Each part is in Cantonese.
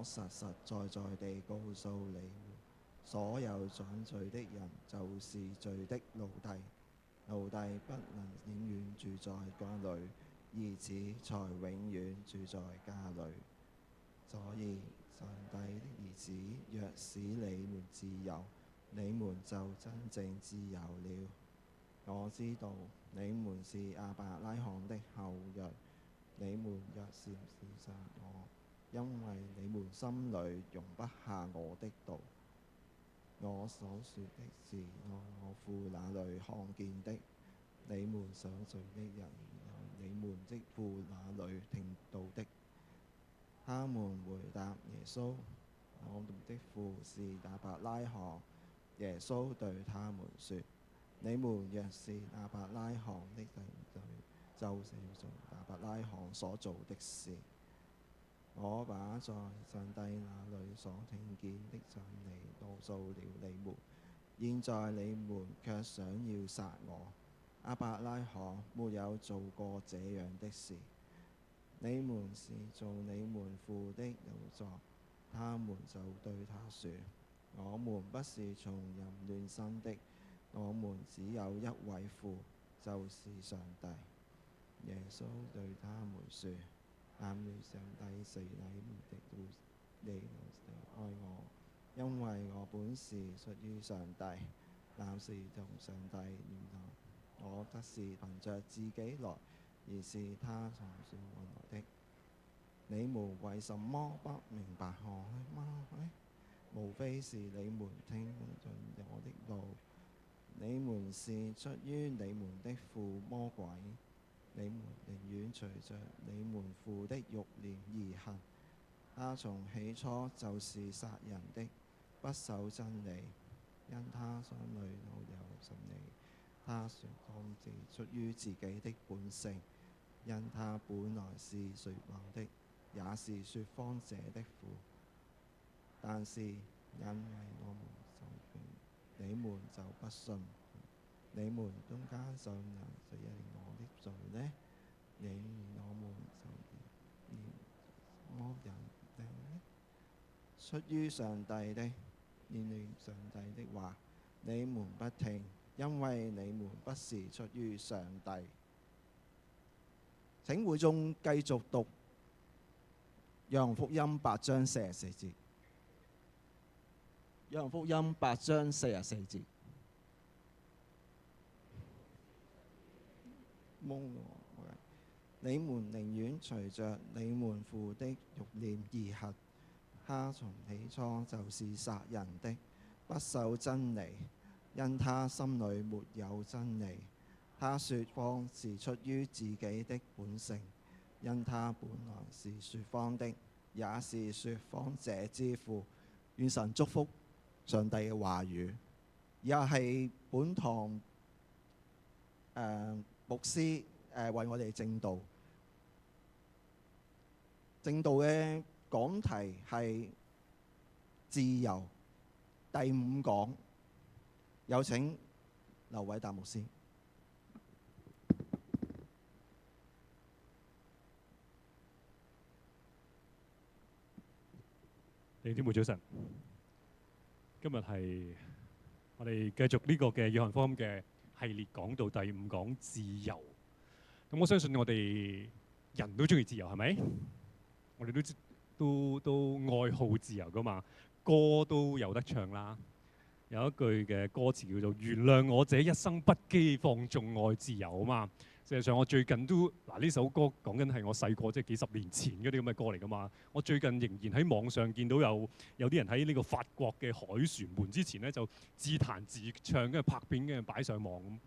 實實在在地告訴你們，所有掌罪的人就是罪的奴隸，奴隸不能永遠住在家裏，兒子才永遠住在家裏。所以上帝的兒子若使你們自由，你們就真正自由了。我知道你們是亞伯拉罕的後裔，你們若是試殺我，因為你們心裏容不下我的道。我所說的是我父那裏看見的，你們所罪的人由你們的父那裏聽到的。他們回答耶穌：我們的父是亞伯拉罕。耶穌對他們說：你們若是亞伯拉罕的弟弟，就是做亞伯拉罕所做的事。我把在上帝那裏所聽見的真理告訴了你們，現在你們卻想要殺我。亞伯拉罕沒有做過這樣的事。你們是做你們父的有作。他們就對他說：我們不是從淫亂生的，我們只有一位父，就是上帝。耶穌對他們說：但願上帝是你們的父，你們愛我，因為我本是出於上帝，那是同上帝聯合。我不是憑着自己來，而是他從上而來的。你們為什麼不明白我嗎？無非是你們聽不進我的道。你們是出於你們的父魔鬼，你們寧願隨着你們父的慾念而行。他從起初就是殺人的，不守真理，因他心裏老有神理。他說謊是出於自己的本性，因他本來是說謊的，也是說謊者的父。但是因為我們受權，你們就不信。你們中間誰能承認我的罪呢？你我們就連什麼人呢？出於上帝的，念上帝的話，你們不聽，因為你們不是出於上帝。請會眾繼續讀約翰福音8章44節。約翰福音8章44節。你們寧願隨着你們父的慾念而行。他從起初就是殺人的，不守真理，因他心裏沒有真理。他說謊是出於自己的本性，因他本來是說謊的，也是說謊者之父。願神祝福上帝嘅話語，又係本堂牧師為我哋證道。證道嘅講題係自由，第5講。有請劉偉達牧師。弟兄姊妹早晨，今日係我哋繼續呢個嘅約翰福音嘅系列，講到第5講自由。咁我相信我哋人都中意自由，係咪？我哋都愛好自由噶嘛，歌都有得唱啦。有一句嘅歌詞叫做原諒我這一生不羈放縱愛自由啊嘛。事實上我最近都呢首歌講緊係我細個即係幾十年前嗰啲咁嘅歌嚟噶嘛。我最近仍然喺網上見到有啲人喺呢個法國嘅凱旋門之前呢，就自彈自唱，跟住拍片，跟住擺上網咁。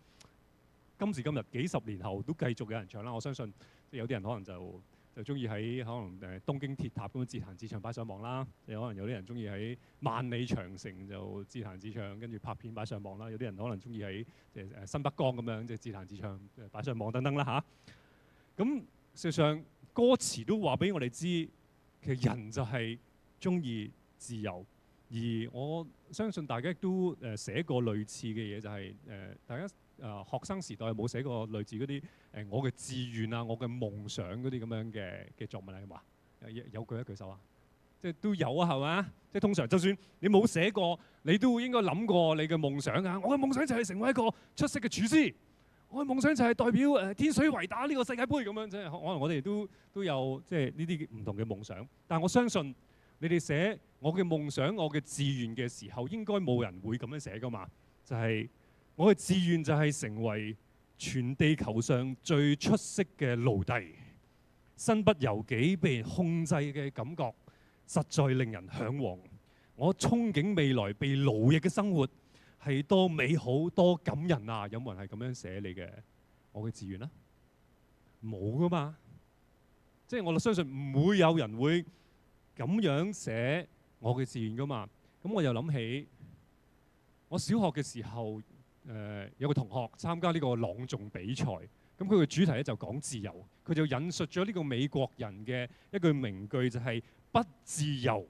今時今日幾十年後都繼續有人唱啦。我相信有啲人可能就中意喺可能東京鐵塔咁樣自彈自唱擺上網啦。有可能有啲人中意喺萬里長城就自彈自唱，跟住拍片擺上網啦。有啲人可能中意喺新北江咁樣即係自彈自唱擺上網等等啦嚇。咁事實上歌詞都話俾我哋知，其實人就係中意自由。而我相信大家都寫過類似嘅嘢，就係大家學生時代有冇寫過類似嗰啲我嘅志願啊、我嘅夢想嗰啲咁樣嘅作文係嘛？有舉一舉手啊！即係都有啊，係嘛？即係通常就算你冇寫過，你都應該諗過你嘅夢想啊！我嘅夢想就係成為一個出色嘅廚師，我嘅夢想就係代表天水圍打呢個世界盃咁樣，即係可能我哋都有即係呢啲唔同嘅夢想。但係我相信你哋寫我嘅夢想、我嘅志願嘅時候，應該冇人會咁樣寫噶嘛。就係我嘅志願就係成為全地球上最出色嘅奴隸，身不由己被人控制嘅感覺，實在令人嚮往。我憧憬未來被奴役嘅生活係多美好多感人啊！有冇人係咁樣寫你嘅我嘅志願啊？冇噶嘛，即係我相信唔會有人會咁樣寫我嘅志願噶嘛。咁我又諗起我小學嘅時候，有個同學參加呢個朗誦比賽，咁佢嘅主題咧就講自由，佢就引述咗呢個美國人嘅一句名句，就係不自由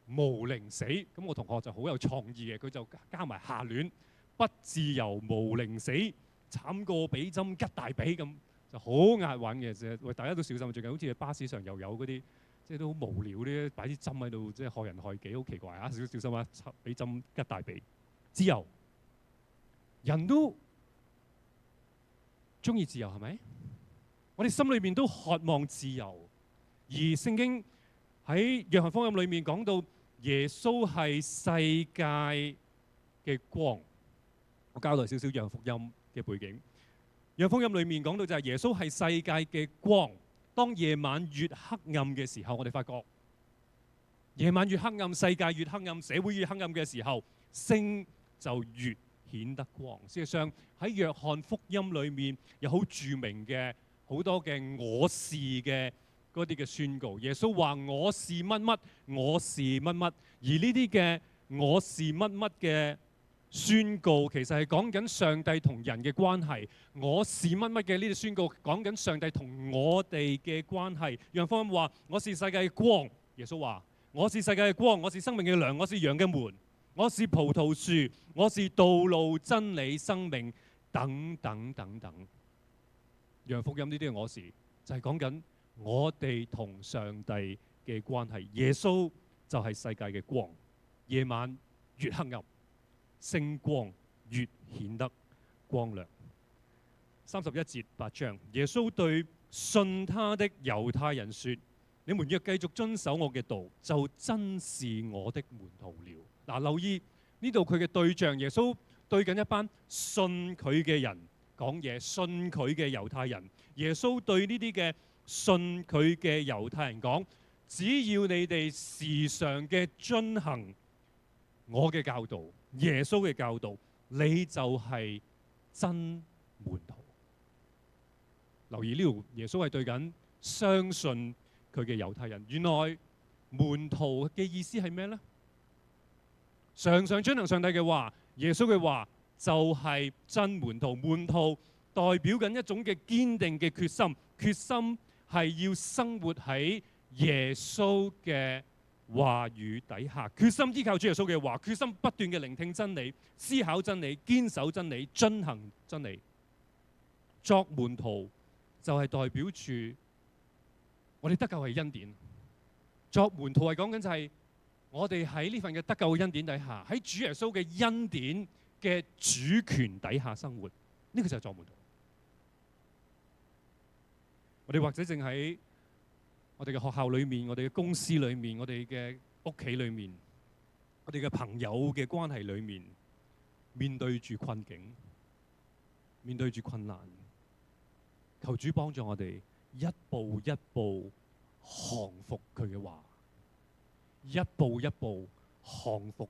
無寧死。咁我同學就好有創意嘅，佢就加埋下聯，不自由無寧死，慘過俾針吉大髀，咁就好押韻嘅。就喂，大家都小心，最近好似喺巴士上又有嗰啲即係都好無聊啲擺啲針喺度，即係害人害己，好奇怪啊！小心啊，俾針吉大髀。自由，人都中意自由係咪？我哋心裏面都渴望自由，而聖經喺約翰福音裏面講到耶穌係世界嘅光。我交代少少約翰福音嘅背景。約翰福音裏面講到就係耶穌係世界嘅光。當夜晚越黑暗嘅時候，我哋發覺夜晚越黑暗，世界越黑暗，社會越黑暗嘅時候，星就越顯得光。事實上喺約翰福音裏面有好著名嘅好多嘅我是嘅嗰啲嘅宣告。耶穌話我是乜乜，我是乜乜。而呢啲嘅我是乜乜嘅宣告，其實係講緊上帝同人嘅關係。我是乜乜嘅呢啲宣告，講緊上帝同我哋嘅關係。約翰福音話我是世界嘅光。耶穌話我是世界嘅光，我是生命嘅糧，我是羊嘅門，我是葡萄樹，我是道路、真理、生命，等等等等。約翰福音呢啲嘅我是，就係講緊我哋同上帝嘅關係。耶穌就係世界嘅光，夜晚越黑暗，星光越顯得光亮。31節8章，耶穌對信他的猶太人說：你們若繼續遵守我嘅道，就真是我的門徒了。嗱，留意呢度佢嘅對象，耶穌對緊一班信佢嘅人講嘢，信佢嘅猶太人。耶穌對呢啲嘅信佢嘅猶太人講：只要你哋時常嘅遵行我嘅教導，耶穌嘅教導，你就係真門徒。留意呢度，耶穌係對緊相信佢嘅猶太人。原來門徒嘅意思係咩呢？常常遵行上帝嘅話，耶穌嘅話就係真門徒。門徒代表緊一種嘅堅定嘅決心，決心係要生活喺耶穌嘅話語底下，決心依靠主耶穌嘅話，決心不斷嘅聆聽真理、思考真理、堅守真理、遵行真理。作門徒就係代表住我哋得救係恩典。作門徒係講緊就係我哋喺呢份嘅得救嘅恩典底下，喺主耶穌嘅恩典嘅主權底下生活。呢個就係作門徒。我哋或者正喺我哋嘅學校裏面，我哋嘅公司裏面，我哋嘅屋企裏面，我哋嘅朋友嘅關係裏面，面對住困境，面對住困難，求主幫助我哋一步一步降服佢嘅話，一步一步降服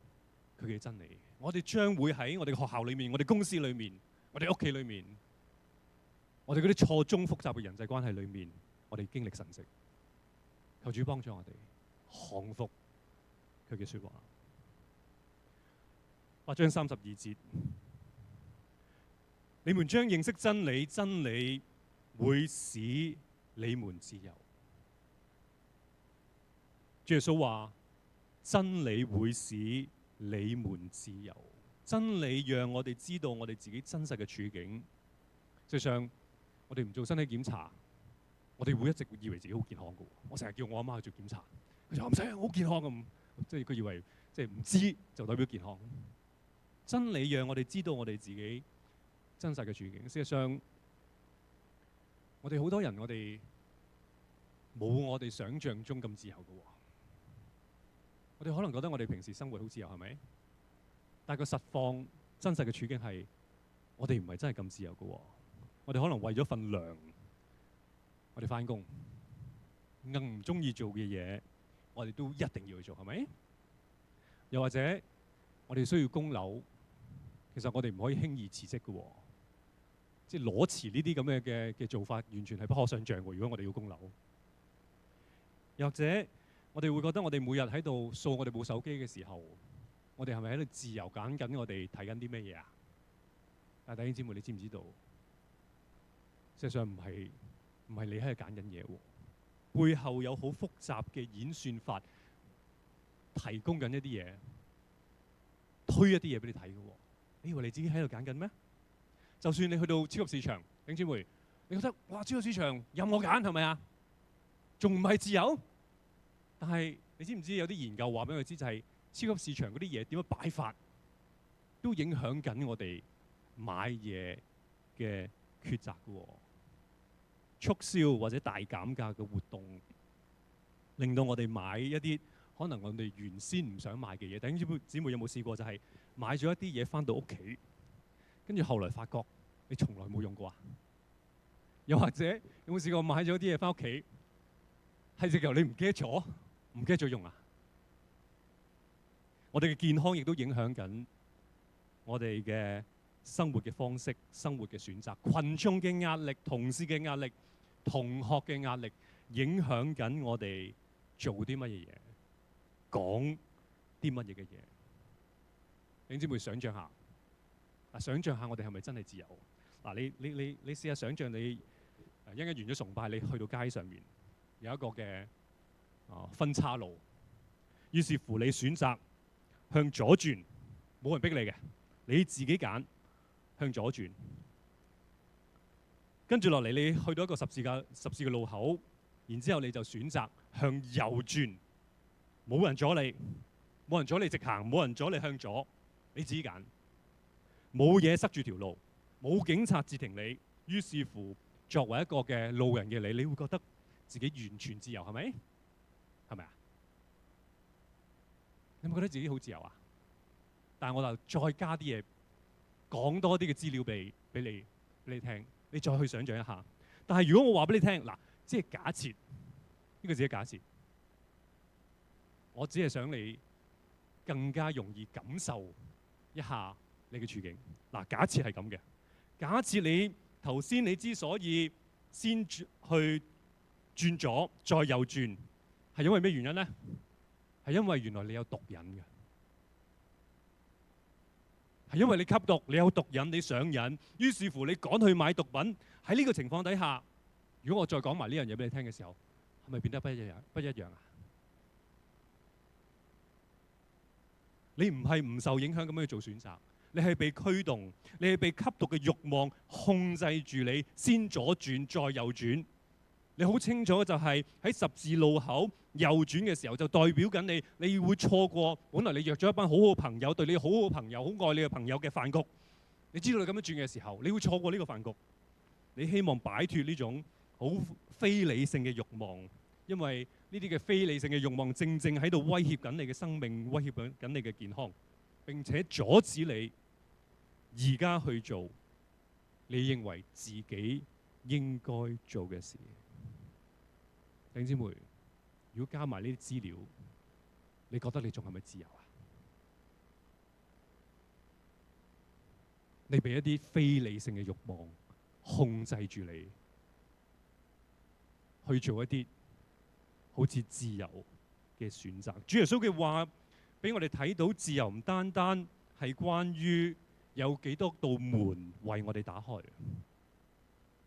佢嘅真理。我哋將會喺我哋嘅學校裏面，我哋公司裏面，我哋屋企裏面，我哋嗰啲錯綜複雜嘅人際關係裏面，我哋經歷神蹟。求主幫助我哋降服佢嘅說話。8章32節，你們將認識真理，真理會使你們自由。主耶穌話：真理會使你們自由。真理讓我哋知道我哋自己真實嘅處境。實際上，我哋唔做身體檢查，我哋會一直以為自己好健康嘅。我成日叫我阿媽去做檢查，佢就話唔使，好健康咁，即係佢以為即係唔知就代表健康。真理讓我哋知道我哋自己真實嘅處境。事實上，我哋好多人，我哋冇我哋想像中咁自由嘅喎。我哋可能覺得我哋平時生活好自由，係咪？但係個實況真實嘅處境係，我哋唔係真係咁自由嘅喎。我哋可能為咗份糧，我哋返工，硬唔中意做嘅嘢，我哋都一定要去做，係咪？又或者我哋需要供樓，其實我哋唔可以輕易辭職嘅喎。即係裸辭呢啲咁嘅做法，完全係不可想像嘅。如果我哋要供樓，又或者我哋會覺得我哋每日喺度掃我哋部手機嘅時候，我哋係咪喺度自由揀緊我哋睇緊啲咩嘢啊？但係弟兄姊妹，你知唔知道？事實上唔係你喺度揀緊嘢喎，背後有好複雜嘅演算法，提供緊一啲嘢，推一啲嘢俾你睇嘅喎。你以為你自己喺度揀緊咩？就算你去到超級市場，弟兄姊妹，你覺得哇，超級市場任我揀係咪啊？仲唔係自由？但係你知唔知有啲研究話俾佢知，就係超級市場嗰啲嘢點樣擺法，都影響緊我哋買嘢嘅抉擇嘅喎。促銷或者大減價嘅活動，令到我哋買一啲可能我哋原先唔想買嘅嘢。弟兄姊妹有冇試過就係買咗一啲嘢返到屋企，跟住後來發覺你從來冇用過啊？又或者有冇試過買咗啲嘢返屋企，係直頭你唔記得咗，唔記得咗用啊？我哋嘅健康亦都影響緊我哋嘅生活嘅方式、生活嘅選擇、群眾嘅壓力、同事嘅壓力、同學嘅壓力，影響緊我哋做啲乜嘢嘢、講啲乜嘢嘅嘢。弟兄姊妹想像下，想像下我哋係咪真係自由？你試下想像你一陣間完咗崇拜，你去到街上面有一個嘅分岔路，於是乎你選擇向左轉，冇人逼你嘅，你自己揀向左轉。跟住落嚟，你去到一個十字嘅路口，然之後你就選擇向右轉，冇人阻你，冇人阻你直行，冇人阻你向左，你自己揀，冇嘢塞住條路，冇警察截停你。於是乎，作為一個嘅路人嘅你，你會覺得自己完全自由，係咪？係咪啊？你有冇覺得自己好自由啊？但係我就再加啲嘢，講多啲嘅資料俾你聽，你再去想像一下。但係如果我話俾你聽，嗱，即係假設，呢個只係假設，我只係想你更加容易感受一下你嘅處境。嗱，假設係咁嘅，假設你頭先你之所以先去轉左再右轉，係因為咩原因呢？係因為原來你有毒癮嘅。係因為你吸毒，你有毒癮，你上癮，於是乎你趕去買毒品。喺呢個情況底下，如果我再講埋呢樣嘢俾你聽嘅時候，係咪變得不一樣啊？你唔係唔受影響咁樣去做選擇，你係被驅動，你係被吸毒嘅慾望控制住你，先左轉再右轉。你好清楚就係喺十字路口右轉嘅時候，就代表緊你會錯過本來你約咗一班好好朋友、對你好好朋友、好愛你嘅朋友嘅飯局。你知道你咁樣轉嘅時候，你會錯過呢個飯局。你希望擺脫呢種好非理性嘅慾望，因為呢啲嘅非理性嘅慾望正正喺度威脅緊你嘅生命，威脅緊你嘅健康，並且阻止你而家去做你認為自己應該做嘅事。弟兄姊妹，如果加埋呢啲資料，你覺得你仲係咪自由啊？你被一啲非理性嘅慾望控制住你，去做一啲好似自由嘅選擇。主耶穌嘅話俾我哋睇到，自由唔單單係關於有幾多道門為我哋打開。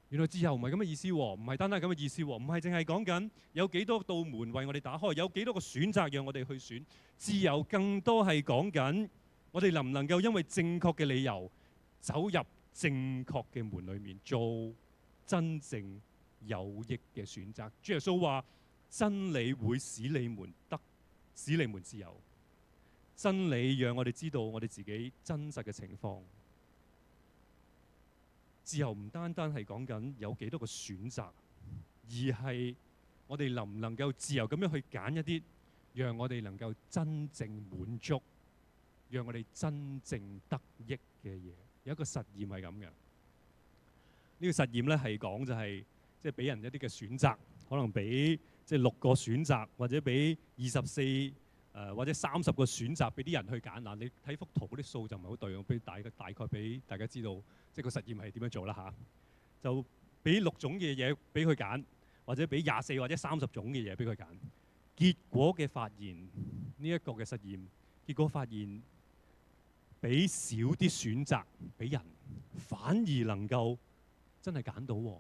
原來自由唔係咁嘅意思喎，唔係單單咁嘅意思喎，唔係淨係講緊有幾多道門為我哋打開，有幾多個選擇讓我哋去選。自由更多係講緊我哋能唔能夠因為正確嘅理由走入正確嘅門裏面，做真正有益嘅選擇。主耶穌話：真理會使你們自由。真理讓我哋知道我哋自己真實嘅情況。自由唔單單係講緊有幾多個選擇，而係我哋能唔能夠自由咁樣去揀一啲，讓我哋能夠真正滿足，讓我哋真正得益嘅嘢。有一個實驗係咁嘅。呢個實驗咧係講就係即係俾人一啲嘅選擇，可能俾即係6個選擇，或者俾24或者30個選擇俾啲人去揀。嗱，你睇幅圖嗰啲數就唔係好對，我俾大概俾大家知道，即係個實驗係點樣做啦嚇。就俾6種嘅嘢俾佢揀，或者俾24或者30種嘅嘢俾佢揀。結果嘅發現，呢一個嘅實驗結果發現，俾少啲選擇俾人，反而能夠真係揀到喎，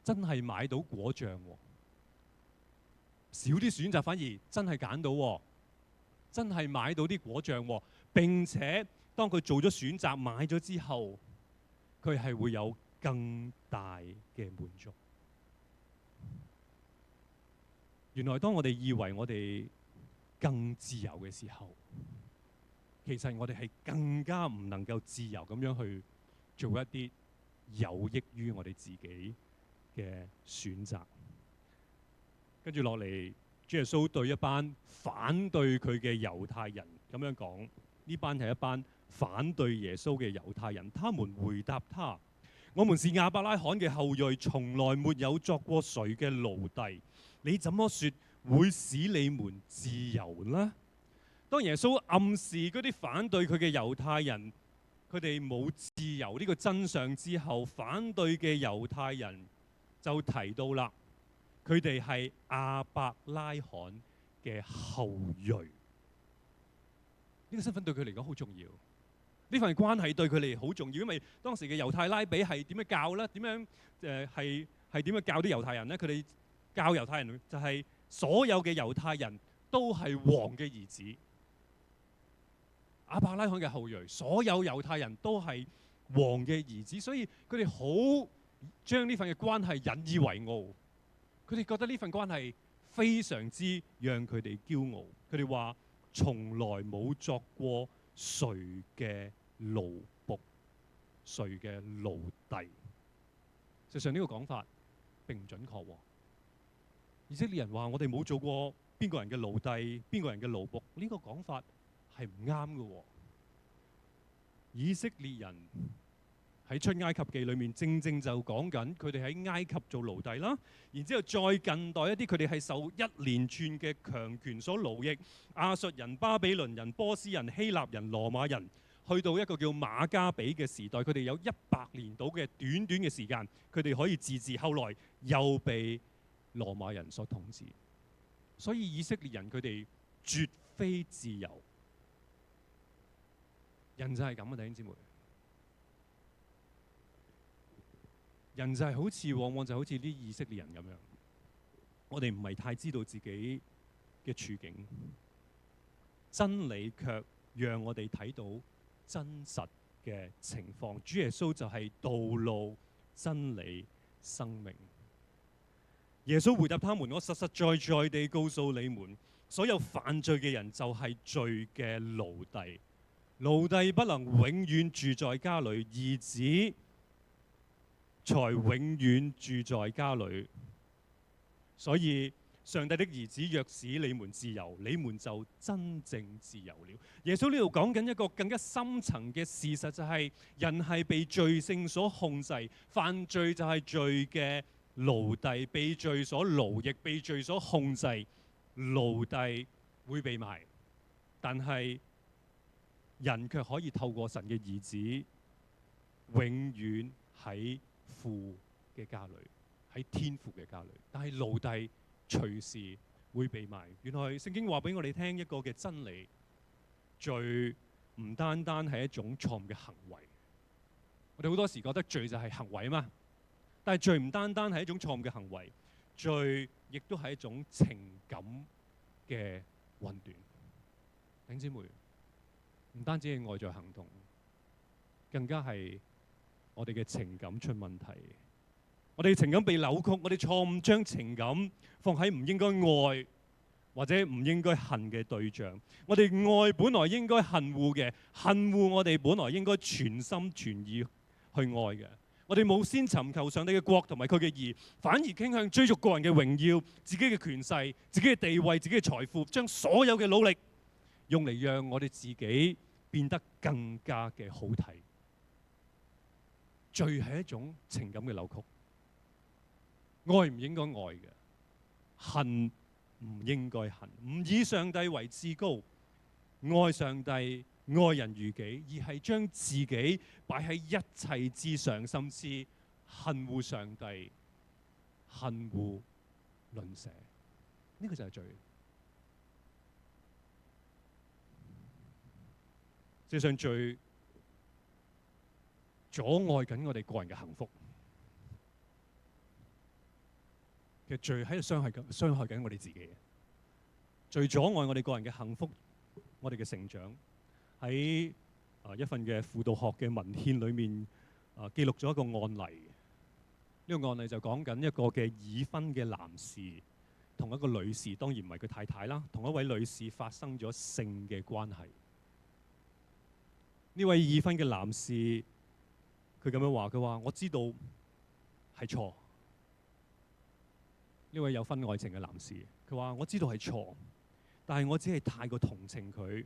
真係買到果醬喎。少啲選擇反而真係揀到喎，真係買到啲果醬喎。並且當佢做咗選擇買咗之後，佢係會有更大嘅滿足。原來當我哋以為我哋更自由嘅時候，其實我哋係更加唔能夠自由咁樣去做一啲有益於我哋自己嘅選擇。跟住落嚟，主耶穌對一班反對佢嘅猶太人咁樣講，呢班係一班反對耶穌嘅猶太人。他們回答他：我們是亞伯拉罕嘅後裔，從來沒有作過誰嘅奴隸，你怎麼說會使你們自由呢？當耶穌暗示嗰啲反對佢嘅猶太人，佢哋冇自由呢個真相之後，反對嘅猶太人就提到啦，佢哋係亞伯拉罕嘅後裔。呢個身份對佢嚟講好重要，呢份關係對佢哋好重要，因為當時嘅猶太拉比係點樣教呢？點樣係點樣教啲猶太人呢？佢哋教猶太人就係所有嘅猶太人都係王嘅兒子，亞伯拉罕嘅後裔，所有猶太人都係王嘅兒子，所以佢哋好將呢份嘅關係引以為傲。佢哋覺得呢份關係非常之讓佢哋驕傲。佢哋話從來冇作過誰嘅奴僕，誰嘅奴隸。實際上呢個講法並唔準確。以色列人話我哋冇做過邊個人嘅奴隸，邊個人嘅奴僕，呢個講法係唔啱嘅。以色列人喺出埃及記裏面，正正就講緊佢哋喺埃及做奴隸啦。然之後再近代一啲，佢哋係受一連串嘅強權所奴役，亞述人、巴比倫人、波斯人、希臘人、羅馬人，去到一個叫馬加比嘅時代，佢哋有100年到嘅短短嘅時間，佢哋可以自治，後來又被羅馬人所統治。所以以色列人佢哋絕非自由。人就係咁啊，弟兄姊妹。人就係往往就好似啲以色列人咁樣，我哋唔係太知道自己嘅處境，真理卻讓我哋睇到真實嘅情況。主耶穌就係道路、真理、生命。耶穌回答他們：我實實在在地告訴你們，所有犯罪嘅人就係罪嘅奴隸。奴隸不能永遠住在家裏，兒子才永遠住在家裏。所以上帝的兒子若使你們自由，你們就真正自由了。耶穌呢度講緊一個更加深層嘅事實，就係人係被罪性所控制，犯罪就係罪嘅奴隸，被罪所奴役，被罪所控制。奴隸會被賣，但係人卻可以透過神嘅兒子，永遠喺父嘅家裏，喺天父嘅家裏。但係奴隸隨時會被賣。原來聖經話俾我哋聽一個嘅真理，罪唔單單係一種錯誤嘅行為。我哋好多時覺得罪就係行為啊嘛，但係罪唔單單係一種錯誤嘅行為，罪亦都係一種情感嘅混亂。弟兄姊妹，唔單止係外在行動，更加係我哋嘅情感出問題，我哋情感被扭曲，我哋錯誤將情感放喺唔應該愛或者唔應該恨嘅對象。我哋愛本來應該恨惡嘅，恨惡我哋本來應該全心全意去愛嘅。我哋冇先尋求上帝嘅國同埋佢嘅義，反而傾向追逐個人嘅榮耀、自己嘅權勢、自己嘅地位、自己嘅財富，將所有嘅努力用嚟讓我哋自己變得更加嘅好睇。罪係一種情感嘅扭曲，愛唔應該愛嘅，恨唔應該恨，唔以上帝為至高，愛上帝、愛人如己，而係將自己擺喺一切之上，甚至恨惡上帝、恨惡鄰舍。呢個就係罪。事實上，罪阻礙緊我哋個人嘅幸福。其實罪喺度傷害緊我哋自己。罪阻礙我哋個人嘅幸福，我哋嘅成長。喺一份嘅輔導學嘅文獻裏面，記錄咗一個案例。呢個案例就講緊一個嘅已婚嘅男士同一個女士，當然唔係佢太太啦，同一位女士發生咗性嘅關係。呢位已婚嘅男士，佢咁樣話：佢話我知道係錯。呢位有婚外情嘅男士，佢話我知道係錯，但係我只係太過同情佢，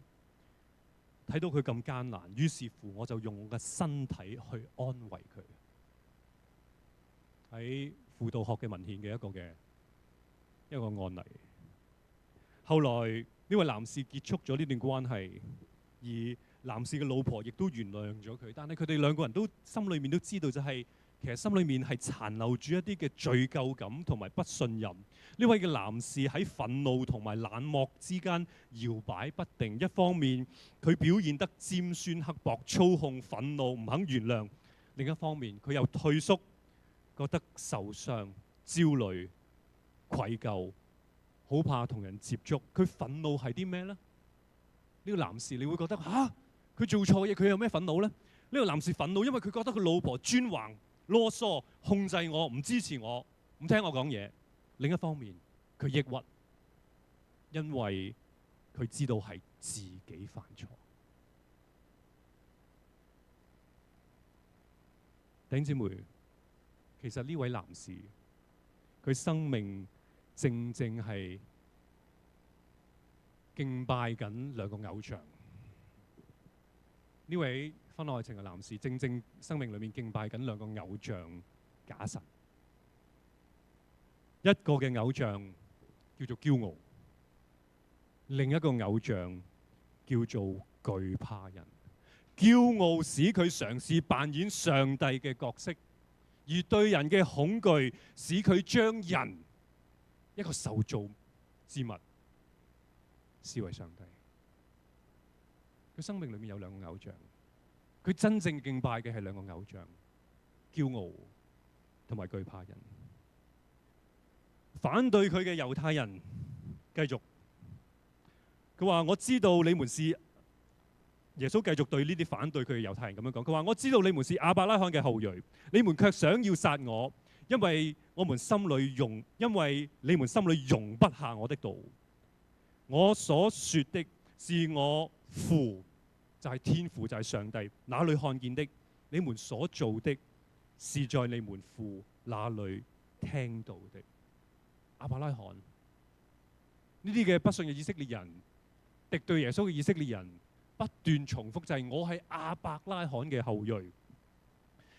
睇到佢咁艱難，於是乎我就用我嘅身體去安慰佢。喺輔導學嘅文獻嘅一個案例。後來呢位男士結束咗呢段關係，而男士嘅老婆亦都原諒咗佢，但係佢哋兩個人都心裏面都知道，就係其實心裏面係殘留住一啲嘅罪疚感同埋不信任。呢位嘅男士喺憤怒同埋冷漠之間搖擺不定，一方面佢表現得尖酸刻薄、操控、憤怒、唔肯原諒；另一方面佢又退縮，覺得受傷、焦慮、愧疚，好怕同人接觸。佢憤怒係啲咩呢？呢個男士你會覺得佢做錯嘢，佢有咩憤怒呢？呢個男士憤怒，因為佢覺得佢老婆專橫、囉嗦、控制我，唔支持我，唔聽我講嘢。另一方面，佢抑鬱，因為佢知道係自己犯錯。弟兄姊妹，其實呢位男士，佢生命正正係敬拜緊兩個偶像。呢位婚外情嘅男士，正正生命裏面敬拜緊兩個偶像假神。一個嘅偶像叫做驕傲，另一個偶像叫做懼怕人。驕傲使佢嘗試扮演上帝嘅角色，而對人嘅恐懼使佢將人一個受造之物視為上帝。佢生命裏面有兩個偶像，佢真正敬拜嘅係兩個偶像，驕傲同埋懼怕人。反對佢嘅猶太人繼續，佢話：我知道你們是耶穌。繼續對呢啲反對佢嘅猶太人咁樣講，佢話：我知道你們是亞伯拉罕嘅後裔，你們卻想要殺我，因為你們心裏容不下我的道。我所說的是我父，就係天父，就係上帝那裏看見的；你們所做的是在你們父那裏聽到的。亞伯拉罕呢啲嘅不信嘅以色列人，敵對耶穌嘅以色列人，不斷重複就係我係亞伯拉罕嘅後裔。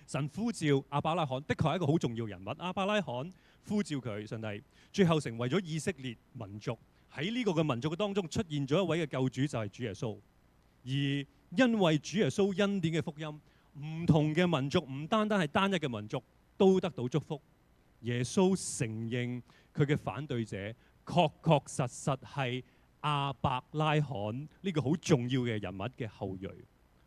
神呼召亞伯拉罕，的確係一個好重要人物。亞伯拉罕呼召佢，上帝最後成為咗以色列民族。喺呢個嘅民族嘅當中出現咗一位嘅救主，就係主耶穌。而因為主耶穌恩典嘅福音，唔同嘅民族，唔單單係單一嘅民族，都得到祝福。耶穌承認佢嘅反對者確確實實係亞伯拉罕呢個好重要嘅人物嘅後裔。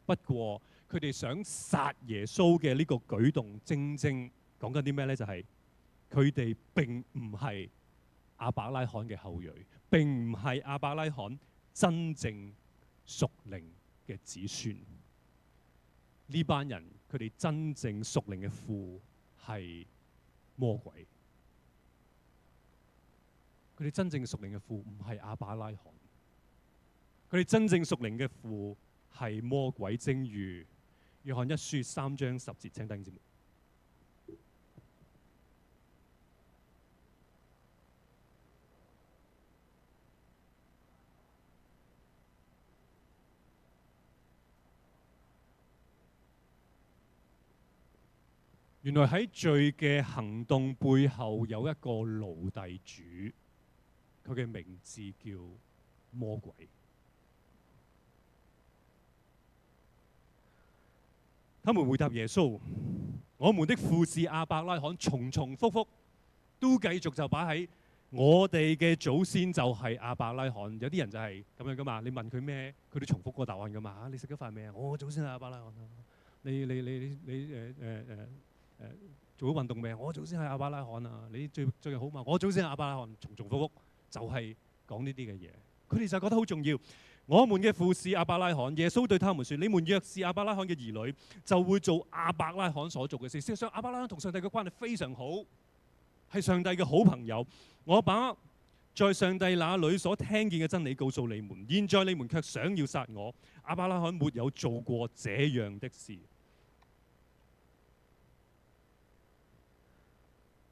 不過佢哋想殺耶穌嘅呢個舉動，正正講緊啲咩呢？就係佢哋並唔係亞伯拉罕嘅後裔，並唔係亞伯拉罕真正屬靈嘅子孫。呢班人佢哋真正屬靈嘅父係魔鬼。佢哋真正屬靈嘅父唔係亞伯拉罕，佢哋真正屬靈嘅父係魔鬼。正如約翰一書3章10節，請弟兄姊妹。原來喺罪嘅行動背後有一個奴隸主，佢嘅名字叫魔鬼。他們回答耶穌：我們的父是亞伯拉罕，重重複複都繼續就擺喺我哋嘅祖先就係亞伯拉罕。有啲人就係咁樣噶嘛，你問佢咩，佢都重複個答案噶嘛。你食咗飯未啊？我祖先係亞伯拉罕啊。你做咗運動未啊？我祖先係亞伯拉罕啊。你最近好嘛？我祖先係亞伯拉罕，重重複複就係講呢啲嘅嘢。佢哋就覺得好重要。我們嘅父是亞伯拉罕。耶穌對他們說：你們若是亞伯拉罕嘅兒女，就會做亞伯拉罕所做嘅事。事實上，亞伯拉罕同上帝嘅關係非常好，係上帝嘅好朋友。我把在上帝那裏所聽見嘅真理告訴你們，現在你們卻想要殺我。亞伯拉罕沒有做過這樣的事。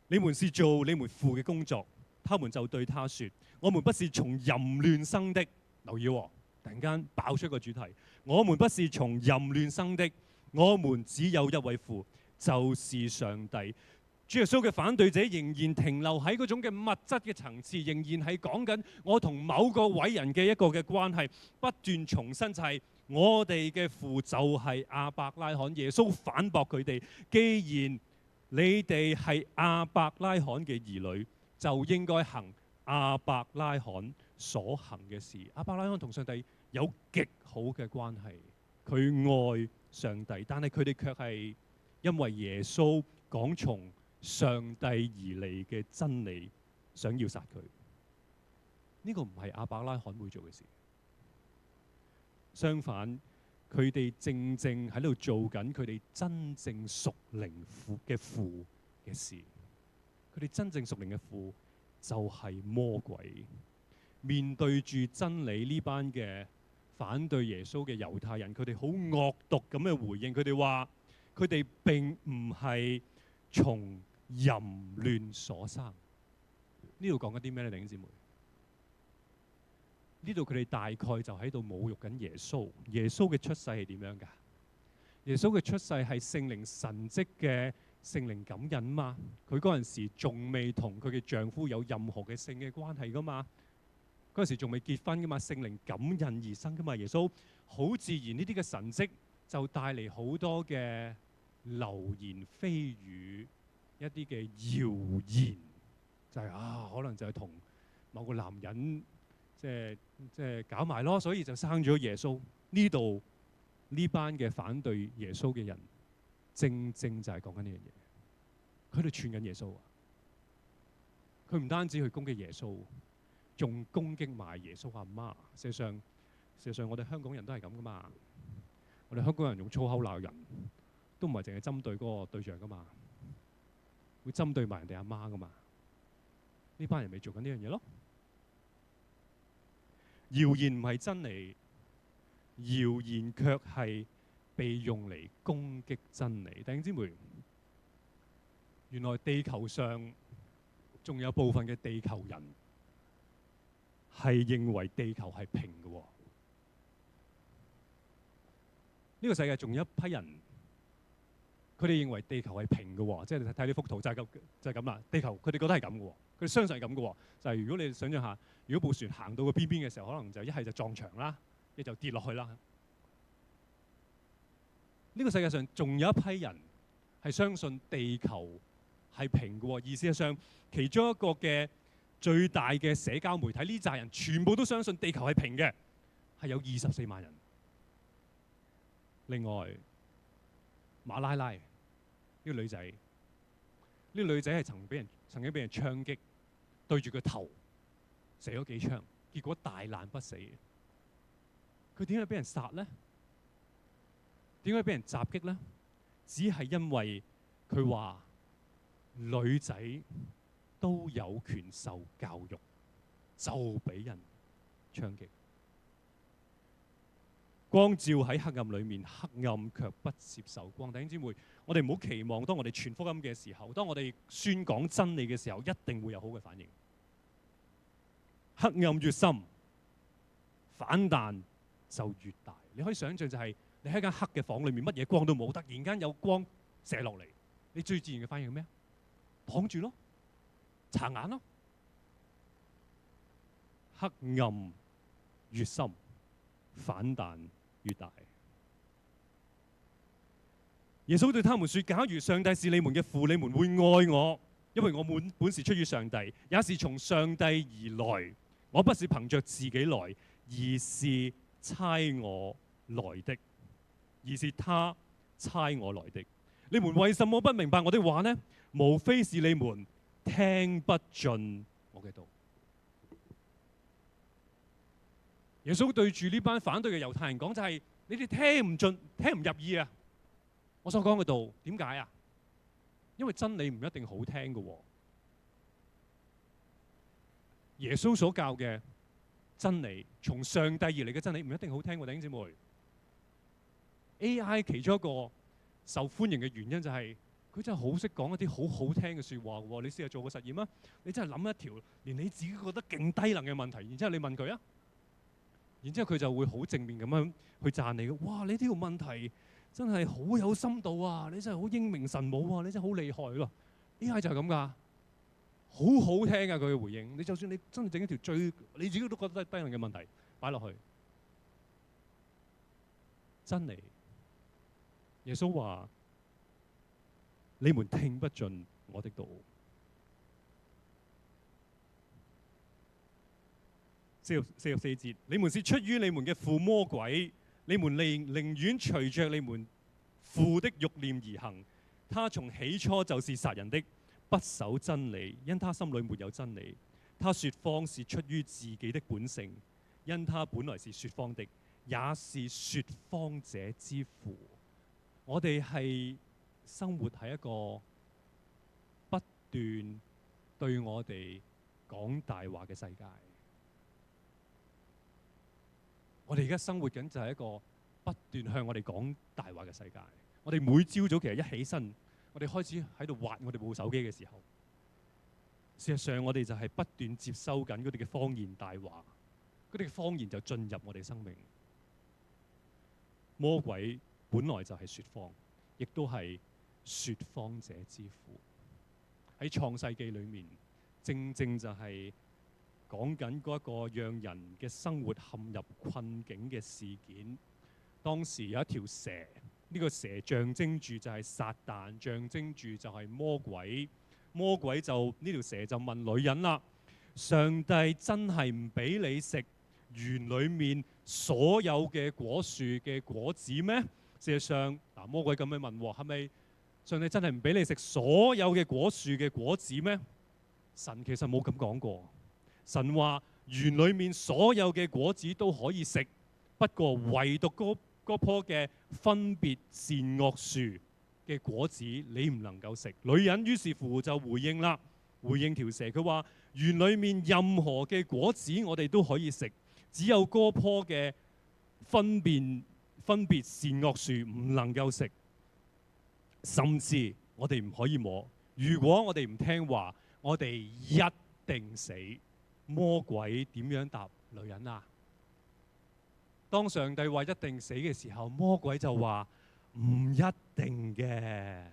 你們是做你們父嘅工作。他們就對他說：我們不是從淫亂生的。留意喎，突然間爆出一個主題：我們不是從淫亂生的，我們只有一位父，就是上帝。主耶穌嘅反對者仍然停留喺嗰種嘅物質嘅層次，仍然係講緊我同某個偉人嘅一個嘅關係，不斷重申就係我哋嘅父就係亞伯拉罕。耶穌反駁佢哋：既然你哋係亞伯拉罕嘅兒女，就應該行亞伯拉罕所行嘅事。亞伯拉罕同上帝有極好嘅關係，佢愛上帝，但係佢哋卻係因為耶穌講從上帝而嚟嘅真理，想要殺佢。呢個唔係亞伯拉罕會做嘅事。相反，佢哋正正喺度做緊佢哋真正屬靈父嘅父嘅事。佢哋真正屬靈嘅父就係魔鬼。面對住真理呢班嘅反對耶穌嘅猶太人，佢哋好惡毒咁嘅回應。佢哋話：佢哋並唔係從淫亂所生。呢度講緊啲咩咧，弟兄姊妹？呢度佢哋大概就喺度侮辱緊耶穌。耶穌嘅出世係點樣㗎？耶穌嘅出世係聖靈神蹟嘅聖靈感孕嘛。佢嗰陣時仲未同佢嘅丈夫有任何嘅性嘅關係㗎嘛。嗰陣時仲未結婚㗎嘛。聖靈感孕而生㗎嘛。耶穌好自然呢啲嘅神蹟就帶嚟好多嘅流言蜚語，一啲嘅謠言，就係可能就係同某個男人即係搞埋咯，所以就生咗耶穌。呢度呢班嘅反對耶穌嘅人，正正就係講緊呢樣嘢。佢哋串緊耶穌啊！佢唔單止去攻擊耶穌，仲攻擊埋耶穌阿媽。事實上我哋香港人都係咁噶嘛。我哋香港人用粗口鬧人，都唔係淨係針對嗰個對象噶嘛，會針對埋人哋阿媽噶嘛。呢班人咪做緊呢樣嘢咯。謠言唔係真理，謠言卻係被用嚟攻擊真理。弟兄姊妹，原來地球上仲有部分嘅地球人係認為地球係平嘅喎。呢個世界仲有一批人，佢哋認為地球係平嘅喎，即係你睇呢幅圖就係咁啦。地球佢哋覺得係咁嘅喎，佢哋相信係咁嘅喎。就係如果你想象下，如果部船行到個邊邊嘅時候，可能就一係就撞牆啦，一就跌落去啦。呢個世界上仲有一批人係相信地球係平嘅喎，而事實上其中一個嘅最大嘅社交媒體，呢扎人全部都相信地球係平嘅，係有24萬人。另外，馬拉拉呢個女仔，呢個女仔係曾經俾人槍擊，對住個頭射咗幾槍，結果大難不死。佢點解俾人殺呢？點解俾人襲擊呢？只係因為佢話女仔都有權受教育，就俾人槍擊。光照喺黑暗裏面，黑暗卻不接受光。弟兄姊妹，我哋唔好期望當我哋傳福音嘅時候，當我哋宣講真理嘅時候，一定會有好嘅反應。黑暗越深，反彈就越大。你可以想象就係你喺間黑嘅房裏面，乜嘢光都冇，突然間有光射落嚟，你最自然嘅反應係咩？擋住咯，擦眼咯。黑暗越深，反彈越大。耶穌對他們說：假如上帝是你們嘅父，你們會愛我，因為我本是出於上帝，也是從上帝而來。我不是憑着自己來，而是差我來的，而是他差我來的。你們為什麼不明白我的話呢？無非是你們聽不進我嘅道。耶穌對住呢班反對嘅猶太人講就係：你哋聽唔進、聽唔入耳啊！我所講嘅道點解啊？因為真理唔一定好聽嘅喎。耶穌所教嘅真理，從上帝而嚟嘅真理唔一定好聽喎，弟兄姊妹。AI 其中一個受歡迎嘅原因就係佢真係好識講一啲好好聽嘅説話喎。你試下做個實驗啊！你真係諗一條連你自己覺得勁低能嘅問題，然之後你問佢啊，然之後佢就會好正面咁樣去讚你嘅。哇！你呢條問題真係好有深度啊！你真係好英明神武啊！你真係好厲害咯！AI 就係咁㗎。好好聽啊！佢嘅回應，你就算你真係整一條最你自己都覺得低能嘅問題擺落去，真理。耶穌話：你們聽不進我的道。44節，你們是出於你們嘅父魔鬼，你們寧願隨着你們父的慾念而行。他從起初就是殺人的，不守真理，因他心裏沒有真理。他說謊是出於自己的本性，因他本來是說謊的，也是說謊者之父。我哋係生活喺一個不斷對我哋講大話嘅世界。我哋而家生活緊就係一個不斷向我哋講大話嘅世界。我哋每朝早其實一起身，我哋開始喺度滑我哋部手機嘅時候，事實上我哋就係不斷接收緊嗰啲嘅謊言大話，嗰啲嘅謊言就進入我哋生命。魔鬼本來就係說謊，亦都係說謊者之父。喺創世記裏面，正正就係講緊嗰一個讓人嘅生活陷入困境嘅事件。當時有一條蛇，呢個蛇象徵住就係撒旦，象徵住就係魔鬼。魔鬼就呢條蛇就問女人啦：上帝真係唔俾你食園裏面所有嘅果樹嘅果子咩？事實上，魔鬼咁樣問喎，係咪上帝真係唔俾你食所有嘅果樹嘅果子咩？神其實冇咁講過。神話園裏面所有嘅果子都可以食，不過唯獨嗰棵嘅分別善惡樹嘅果子你唔能夠食。女人於是乎就回應啦，回應條蛇，佢話園裏面任何嘅果子我哋都可以食，只有嗰棵嘅分別善惡樹唔能夠食，甚至我哋唔可以摸。如果我哋唔聽話，我哋一定死。魔鬼點樣答女人啊？當上帝話一定死嘅時候，魔鬼就話唔一定嘅，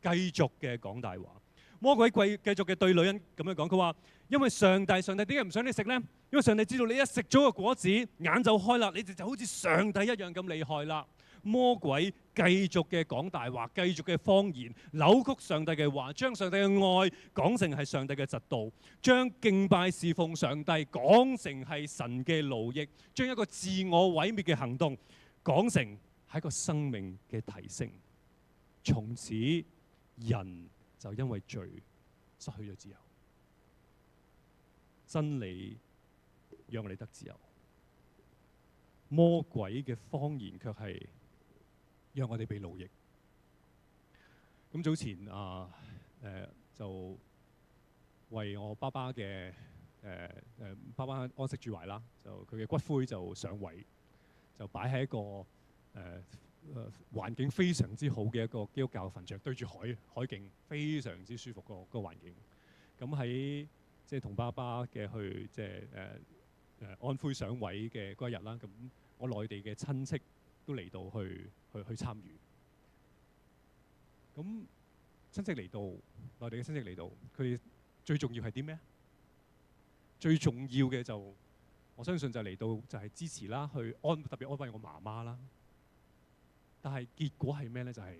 繼續嘅講大話。魔鬼繼續嘅對女人咁樣講，佢話因為上帝點解唔想你食呢？因為上帝知道你一食咗個果子，眼就開啦，你哋就好似上帝一樣咁厲害啦。魔鬼繼續嘅講大話，繼續嘅謊言，扭曲上帝嘅話，將上帝嘅愛講成係上帝嘅嫉妒，將敬拜侍奉上帝講成係神嘅奴役，將一個自我毀滅嘅行動講成係一個生命嘅提升。從此人就因為罪失去咗自由，真理讓我哋得自由，魔鬼嘅謊言卻係讓我哋被奴役。咁早前就為我爸爸嘅爸爸安息主懷啦，就佢嘅骨灰就上位，就擺喺一個環境非常之好嘅一個基督教墳場，對住海景，非常之舒服個環境。咁喺即係同爸爸嘅去即係安灰上位嘅嗰一日啦，咁我內地嘅親戚都嚟到去參與。咁親戚嚟到，內地嘅親戚嚟到，佢哋最重要係啲咩？最重要嘅就我相信就嚟到就係支持啦，去特別安慰我媽媽啦。但係結果係咩呢？就係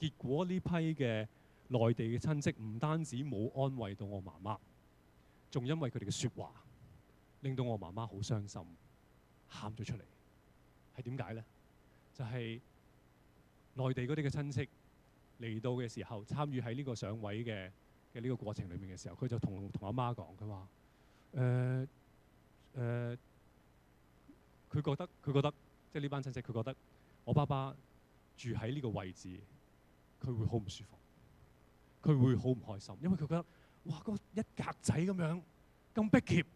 結果呢批嘅內地嘅親戚唔單止冇安慰到我媽媽，仲因為佢哋嘅説話，令到我媽媽好傷心，喊咗出嚟。係點解呢？就係內地嗰啲嘅親戚嚟到嘅時候，參與喺呢個上位嘅呢個過程裏面嘅時候，佢就同阿媽講，佢話佢覺得即係呢班親戚，佢覺得我爸爸住喺呢個位置，佢會好唔舒服，佢會好唔開心，因為佢覺得哇，嗰一格仔咁樣咁逼狹，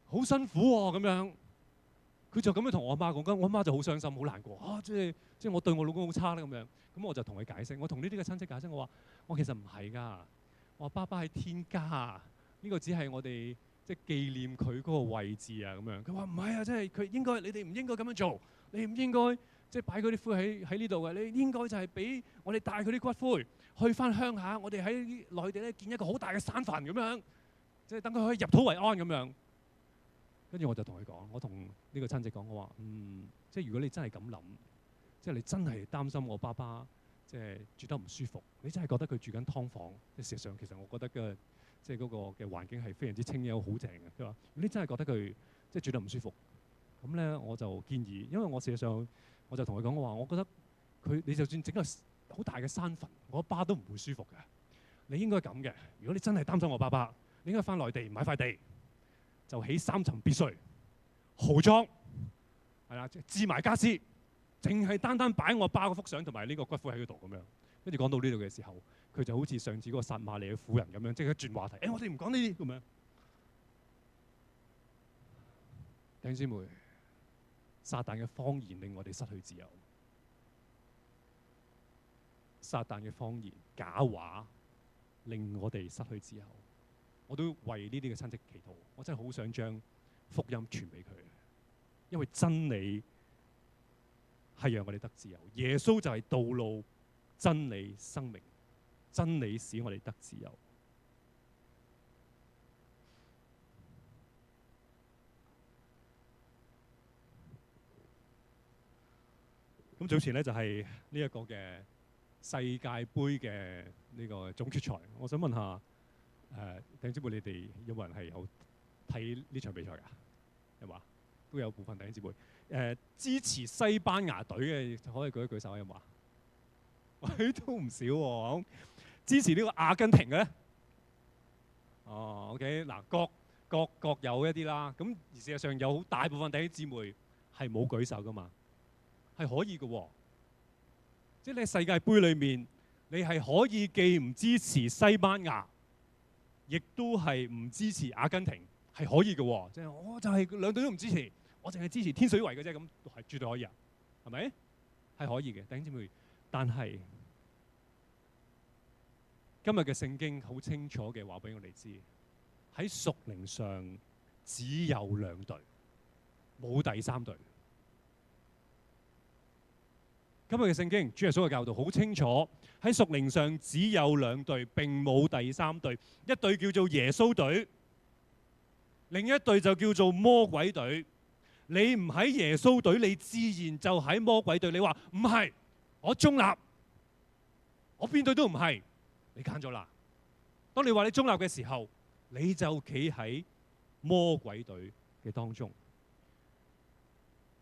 好辛苦喎咁樣。佢就咁樣同我阿媽講，我阿媽就好傷心，好難過啊！即係我對我老公好差啦咁樣。咁我就同佢解釋，我同呢啲嘅親戚解釋，我話我其實唔係㗎，我話爸爸喺天家，呢個只係我哋即係紀念佢嗰個位置啊咁樣。佢話唔係啊，即係佢應該，你哋唔應該咁樣做，你唔應該即係擺嗰啲灰喺呢度嘅，你應該就係俾我哋帶佢啲骨灰去翻鄉下，我哋喺內地咧建一個好大嘅山墳咁樣，即係等佢可以入土為安咁樣。跟住我就同佢講，我同呢個親戚講，我話即係如果你真係咁諗，即係你真係擔心我爸爸即係住得唔舒服，你真係覺得佢住緊劏房，即係事實上其實我覺得嘅即係嗰個嘅環境係非常之清幽好正嘅。佢話如果你真係覺得佢即係住得唔舒服，咁咧我就建議，因為我事實上我就同佢講，我話我覺得你就算整個好大嘅山墳，我爸都唔會舒服嘅。你應該咁嘅，如果你真係擔心我爸爸，你應該翻內地買塊地，就起3層別墅，豪裝，係啦，置埋家私，淨係單擺我爸嗰幅相同埋呢個骨灰喺嗰度咁樣。跟住講到呢度嘅時候，佢就好似上次嗰個撒瑪利亞嘅婦人咁樣，即刻轉話題。我哋唔講呢啲咁樣。弟兄姊妹，撒旦嘅謊言令我哋失去自由。撒旦嘅謊言、假話令我哋失去自由。我都為呢啲嘅親戚祈禱，我真係好想將福音傳俾佢，因為真理係讓我哋得自由。耶穌就係道路、真理、生命，真理使我哋得自由。咁早前呢，就係呢一個嘅世界盃嘅呢個總決賽，我想問下。弟兄姊妹，你哋有冇人係有睇呢場比賽㗎？有冇啊？都有部分弟兄姊妹。支持西班牙隊嘅可以舉一舉手，有冇啊？都唔少喎。支持呢個阿根廷嘅咧？哦，OK，嗱，各有一啲啦。咁而事實上有大部分弟兄姊妹係冇舉手㗎嘛，係可以嘅喎。即係你喺世界盃裏面，你係可以既唔支持西班牙，亦都係唔支持阿根廷，係可以嘅喎。即係我就係兩隊都唔支持，我淨係支持天水圍嘅啫，咁係絕對可以啊，係咪？係可以嘅，弟兄姊妹。但係今日嘅聖經好清楚嘅話俾我哋知，喺屬靈上只有2隊，冇第3隊。今日嘅聖經，主耶穌嘅教導好清楚，喺屬靈上只有2隊，並冇第3隊。一隊叫做耶穌隊，另一隊就叫做魔鬼隊。你唔喺耶穌隊，你自然就喺魔鬼隊。你話唔係，我中立，我邊隊都唔係，你揀咗啦。當你話你中立嘅時候，你就企喺魔鬼隊嘅當中。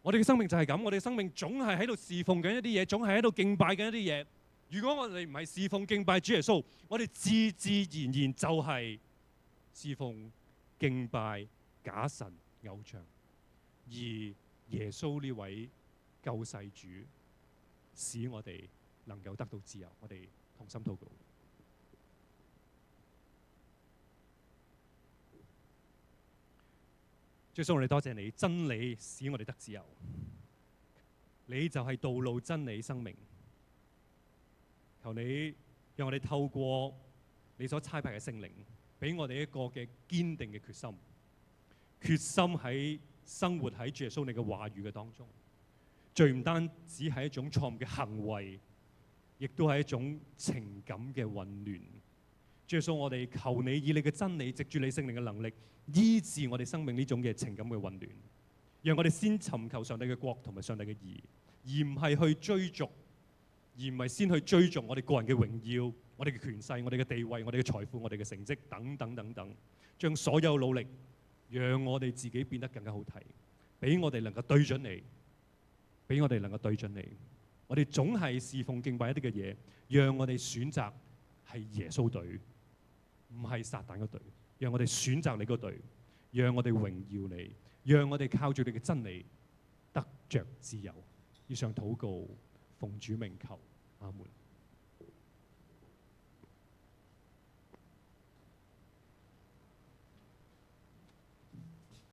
我哋嘅生命就係咁，我哋嘅生命總係喺度侍奉緊一啲嘢，總係喺度敬拜緊一啲嘢。如果我哋唔係侍奉敬拜主耶穌，我哋自然就係侍奉敬拜假神偶像。而耶穌呢位救世主，使我哋能夠得到自由。我哋同心禱告。主耶穌，我哋多謝你，真理使我哋得自由。你就係道路、真理、生命。求你讓我哋透過你所差派嘅聖靈，俾我哋一個嘅堅定嘅決心，決心喺生活喺主耶穌你嘅話語嘅當中。罪唔單只係一種錯誤嘅行為，亦都係一種情感嘅混亂。主耶穌，我哋求你以你嘅真理，藉住你聖靈嘅能力，醫治我哋生命呢種嘅情感嘅混亂，讓我哋先尋求上帝嘅國同埋上帝嘅義，而唔係去追逐，而唔係先去追逐我哋個人嘅榮耀、我哋嘅權勢、我哋嘅地位、我哋嘅財富、我哋嘅成績等等等等，將所有努力讓我哋自己變得更加好睇，俾我哋能夠對準你，俾我哋能夠對準你。我哋總係侍奉敬拜一啲嘅嘢，讓我哋選擇係耶穌隊，唔係撒旦嗰隊。讓我哋選擇你嗰隊，讓我哋榮耀你，讓我哋靠住你嘅真理得着自由。以上禱告，奉主名求，阿門。